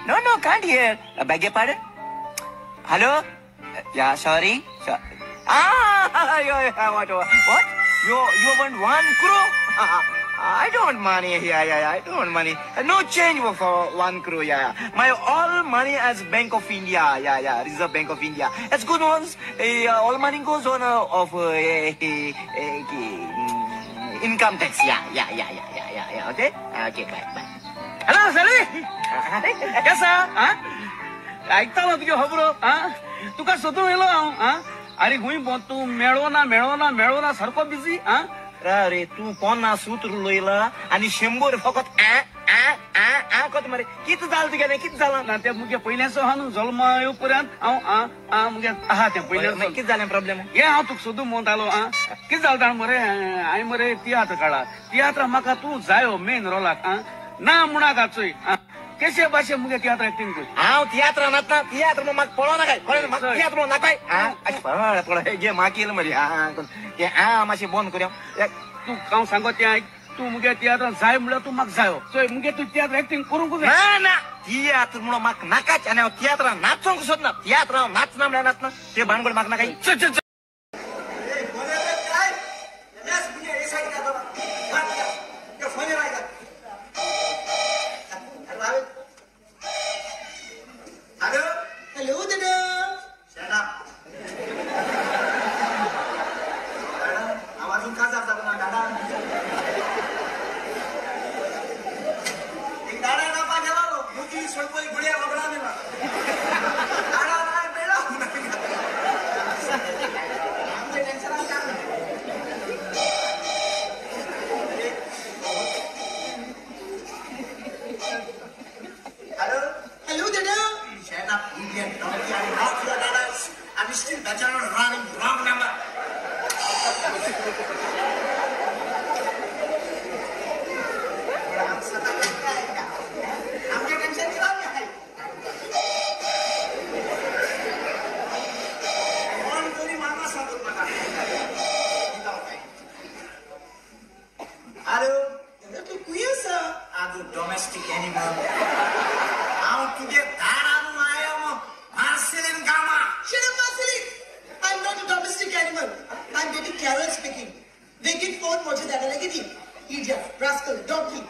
No, no, can't hear. Beg your pardon? Hello? Yeah, sorry. What? You want 1 crore? I don't want money. Yeah. I don't want money. No change for 1 crore. Yeah. My all money as Bank of India. Yeah. Reserve Bank of India. That's good ones. All money goes on of income tax. Yeah. Okay. Okay. Bye. Hello, Sally. Yes, sir. ऐकता ना तुझ्या खबर तुका सोदून yellow अरे हुई तू मेळो ना सारको बिझी अरे तू कोणा सूत्र लोयला आणि 100 फकत कत मरे किती झालं तुझ्या नाही किती झालं ना त्या मुगे पहिल्याच हानू जन्म येऊपर्यंत हांव मुगे त्या पहिल्या किती झाले प्रॉब्लेम ये हांव तुका सोदून म्हणत आलो किती झालं मरे हांवें मरे तियात्र काढला तियात्र म्हाका तू जायो मेन रोलाक ना म्हणा गाचोय कशे भाशे मुगे तियात्र एक्टिंग कर हांव तियात्र नातना तियात्र मग म्हाका पळो नाकाय कळ्ळें म्हाका तियात्र नाकाय पळय घे मागील मरे ते मातशें बंद करया तू हांव सांगो तें आयक तू मुगे तियात्र जाय म्हणल्यार तू म्हाका जायो सो मुगे तू तियात्र एक्टिंग करूंक जाय ना तियात्र म्हणून म्हाका नाकाच आनी हांव तियात्र नाचोंक सोदना तियात्र नाचना म्हळ्यार नाचना ते भानगड म्हाका नाकाय Domestic animal. How to get that out of my Marcelin Gamma. Shut up, Marcelin. I'm not a domestic animal. I'm getting Carol speaking. They get phone watches that are like idiot, rascal, donkey.